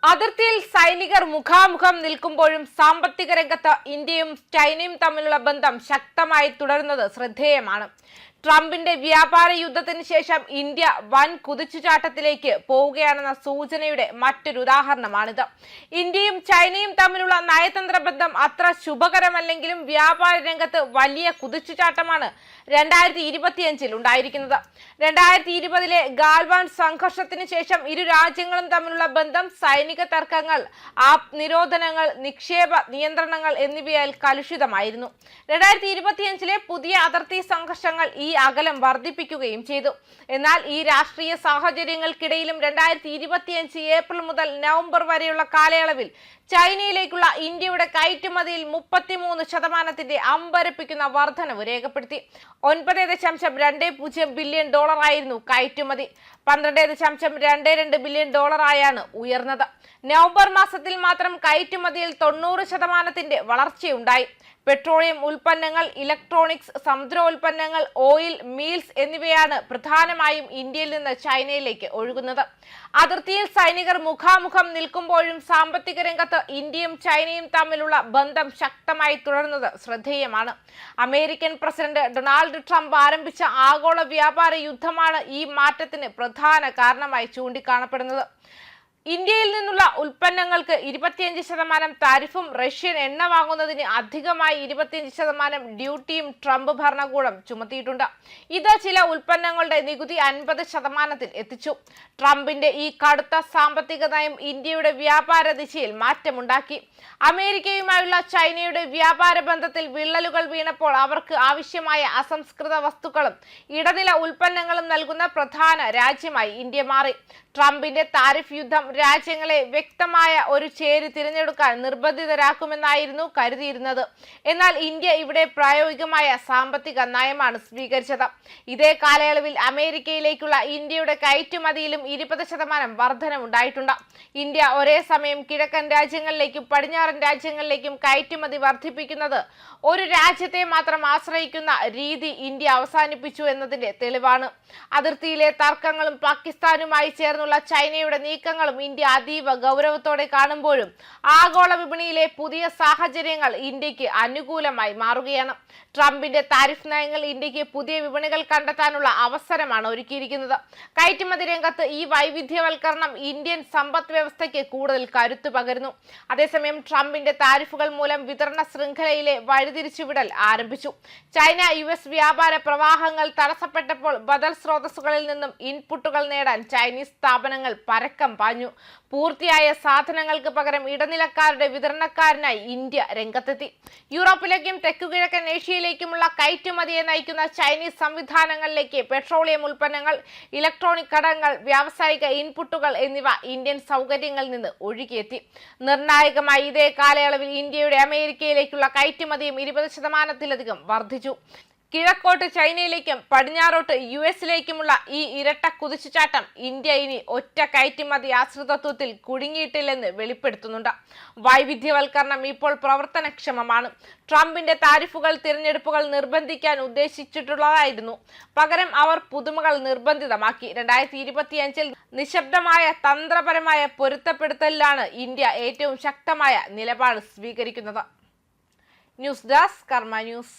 അതിർത്തിയിൽ സൈനികർ മുഖാമുഖം നിൽക്കുമ്പോഴും സാമ്പത്തിക രംഗത്ത് ഇന്ത്യയും ചൈനയും തമ്മിലുള്ള ബന്ധം ശക്തമായി തുടരുന്നത് ശ്രദ്ധേയമാണ്. ട്രംപിന്റെ വ്യാപാര യുദ്ധത്തിന് ശേഷം ഇന്ത്യ വൻ കുതിച്ചുചാട്ടത്തിലേക്ക് പോവുകയാണെന്ന സൂചനയുടെ മറ്റൊരു ഉദാഹരണമാണിത്. ഇന്ത്യയും ചൈനയും തമ്മിലുള്ള നയതന്ത്ര ബന്ധം അത്ര ശുഭകരമല്ലെങ്കിലും വ്യാപാര രംഗത്ത് വലിയ കുതിച്ചുചാട്ടമാണ് 2025 ഉണ്ടായിരിക്കുന്നത്. 2020 ഗാൽവാൻ സംഘർഷത്തിന് ശേഷം ഇരു രാജ്യങ്ങളും തമ്മിലുള്ള ബന്ധം സൈനിക തർക്കങ്ങൾ, ആപ്പ് നിരോധനങ്ങൾ, നിക്ഷേപ നിയന്ത്രണങ്ങൾ എന്നിവയാൽ കലുഷിതമായിരുന്നു. 2025 പുതിയ അതിർത്തി സംഘർഷങ്ങൾ ഈ അകലം വർദ്ധിപ്പിക്കുകയും ചെയ്തു. എന്നാൽ ഈ രാഷ്ട്രീയ സാഹചര്യങ്ങൾക്കിടയിലും 2025 ഏപ്രിൽ മുതൽ നവംബർ വരെയുള്ള കാലയളവിൽ ചൈനയിലേക്കുള്ള ഇന്ത്യയുടെ കയറ്റുമതിയിൽ 33% അമ്പരപ്പിക്കുന്ന വർധനവ് രേഖപ്പെടുത്തി. $9.20 ബില്യൺ ആയിരുന്നു കയറ്റുമതി. $12.22 ബില്യൺ ആയാണ് ഉയർന്നത്. നവംബർ മാസത്തിൽ മാത്രം കയറ്റുമതിയിൽ 90% വളർച്ചയുണ്ടായി. പെട്രോളിയം ഉൽപ്പന്നങ്ങൾ, ഇലക്ട്രോണിക്സ്, സമുദ്രോൽപ്പന്നങ്ങൾ, ഓയിൽ, മീൽസ് എന്നിവയാണ് പ്രധാനമായും ഇന്ത്യയിൽ നിന്ന് ചൈനയിലേക്ക് ഒഴുകുന്നത്. അതിർത്തിയിൽ സൈനികർ മുഖാമുഖം നിൽക്കുമ്പോഴും സാമ്പത്തിക രംഗത്ത് ഇന്ത്യയും ചൈനയും തമ്മിലുള്ള ബന്ധം ശക്തമായി തുടരുന്നത് ശ്രദ്ധേയമാണ്. അമേരിക്കൻ പ്രസിഡന്റ് ഡൊണാൾഡ് ട്രംപ് ആരംഭിച്ച ആഗോള വ്യാപാര യുദ്ധമാണ് ഈ മാറ്റത്തിന് പ്രധാന കാരണമായി ചൂണ്ടിക്കാണപ്പെടുന്നത്. ഇന്ത്യയിൽ നിന്നുള്ള ഉൽപ്പന്നങ്ങൾക്ക് 25% താരിഫും റഷ്യൻ എണ്ണ വാങ്ങുന്നതിന് അധികമായി 25% ഡ്യൂട്ടിയും ട്രംപ് ഭരണകൂടം ചുമത്തിയിട്ടുണ്ട്. ഇത് ചില ഉൽപ്പന്നങ്ങളുടെ നികുതി 50% എത്തിച്ചു. ട്രംപിന്റെ ഈ കടുത്ത സാമ്പത്തിക നയം ഇന്ത്യയുടെ വ്യാപാര ദിശയിൽ മാറ്റമുണ്ടാക്കി. അമേരിക്കയുമായുള്ള ചൈനയുടെ വ്യാപാര ബന്ധത്തിൽ വിള്ളലുകൾ വീണപ്പോൾ അവർക്ക് ആവശ്യമായ അസംസ്കൃത വസ്തുക്കളും ഇടനില ഉൽപ്പന്നങ്ങളും നൽകുന്ന പ്രധാന രാജ്യമായി ഇന്ത്യ മാറി. ട്രംപിന്റെ താരിഫ് യുദ്ധം രാജ്യങ്ങളെ വ്യക്തമായ ഒരു ചേരി തിരഞ്ഞെടുക്കാൻ നിർബന്ധിതരാക്കുമെന്നായിരുന്നു കരുതിയിരുന്നത്. എന്നാൽ ഇന്ത്യ ഇവിടെ പ്രായോഗികമായ സാമ്പത്തിക നയമാണ് സ്വീകരിച്ചത്. ഇതേ കാലയളവിൽ അമേരിക്കയിലേക്കുള്ള ഇന്ത്യയുടെ കയറ്റുമതിയിലും 20% വർധനവുണ്ടായിട്ടുണ്ട്. ഇന്ത്യ ഒരേ സമയം കിഴക്കൻ രാജ്യങ്ങളിലേക്കും പടിഞ്ഞാറൻ രാജ്യങ്ങളിലേക്കും കയറ്റുമതി വർദ്ധിപ്പിക്കുന്നത് ഒരു രാജ്യത്തെ മാത്രം ആശ്രയിക്കുന്ന രീതി ഇന്ത്യ അവസാനിപ്പിച്ചു എന്നതിന്റെ തെളിവാണ്. അതിർത്തിയിലെ തർക്കങ്ങളും പാകിസ്ഥാനുമായി ചേർന്നുള്ള ചൈനയുടെ നീക്കങ്ങളും ഇന്ത്യ അതീവ ഗൗരവത്തോടെ കാണുമ്പോഴും ആഗോള വിപണിയിലെ പുതിയ സാഹചര്യങ്ങൾ ഇന്ത്യക്ക് അനുകൂലമായി മാറുകയാണ്. ട്രംപിന്റെ താരിഫ് നയങ്ങൾ ഇന്ത്യക്ക് പുതിയ വിപണികൾ കണ്ടെത്താനുള്ള അവസരമാണ് ഒരുക്കിയിരിക്കുന്നത്. കയറ്റുമതി രംഗത്ത് ഈ വൈവിധ്യവൽക്കരണം ഇന്ത്യൻ സമ്പദ് വ്യവസ്ഥയ്ക്ക് കൂടുതൽ കരുത്തു പകരുന്നു. അതേസമയം ട്രംപിന്റെ താരിഫുകൾ മൂലം വിതരണ ശൃംഖലയിലെ വഴിതിരിച്ചുവിടൽ ആരംഭിച്ചു. ചൈന US വ്യാപാര പ്രവാഹങ്ങൾ തടസ്സപ്പെട്ടപ്പോൾ ബദൽ സ്രോതസ്സുകളിൽ നിന്നും ഇൻപുട്ടുകൾ നേടാൻ ചൈനീസ് സ്ഥാപനങ്ങൾ പരക്കം പാഞ്ഞു. പൂർത്തിയായ സാധനങ്ങൾക്ക് പകരം ഇടനിലക്കാരുടെ വിതരണക്കാരനായി ഇന്ത്യ രംഗത്തെത്തി. യൂറോപ്പിലേക്കും തെക്കുകിഴക്കൻ ഏഷ്യയിലേക്കുമുള്ള കയറ്റുമതിയെ നയിക്കുന്ന ചൈനീസ് സംവിധാനങ്ങളിലേക്ക് പെട്രോളിയം ഉൽപ്പന്നങ്ങൾ, ഇലക്ട്രോണിക് ഘടകങ്ങൾ, വ്യാവസായിക ഇൻപുട്ടുകൾ എന്നിവ ഇന്ത്യൻ സൗകര്യങ്ങളിൽ നിന്ന് ഒഴുകിയെത്തി. നിർണായകമായി ഇതേ കാലയളവിൽ ഇന്ത്യയുടെ അമേരിക്കയിലേക്കുള്ള കയറ്റുമതിയും 20%-ലധികം വർദ്ധിച്ചു. കിഴക്കോട്ട് ചൈനയിലേക്കും പടിഞ്ഞാറോട്ട് US-ലേക്കുമുള്ള ഈ ഇരട്ട കുതിച്ചുചാട്ടം ഇന്ത്യ ഇനി ഒറ്റ കയറ്റുമതി ആശ്രിതത്വത്തിൽ കുടുങ്ങിയിട്ടില്ലെന്ന് വെളിപ്പെടുത്തുന്നുണ്ട്. വൈവിധ്യവൽക്കരണം ഇപ്പോൾ പ്രവർത്തനക്ഷമമാണ്. ട്രംപിന്റെ താരിഫുകൾ തിരഞ്ഞെടുപ്പുകൾ നിർബന്ധിക്കാൻ ഉദ്ദേശിച്ചിട്ടുള്ളതായിരുന്നു. പകരം അവർ പുതുമകൾ നിർബന്ധിതമാക്കി. 2025 നിശബ്ദമായ തന്ത്രപരമായ പൊരുത്തപ്പെടുത്തലിലാണ് ഇന്ത്യ ഏറ്റവും ശക്തമായ നിലപാട് സ്വീകരിക്കുന്നത്. ന്യൂസ് ഡെസ്ക് കർമ്മ ന്യൂസ്.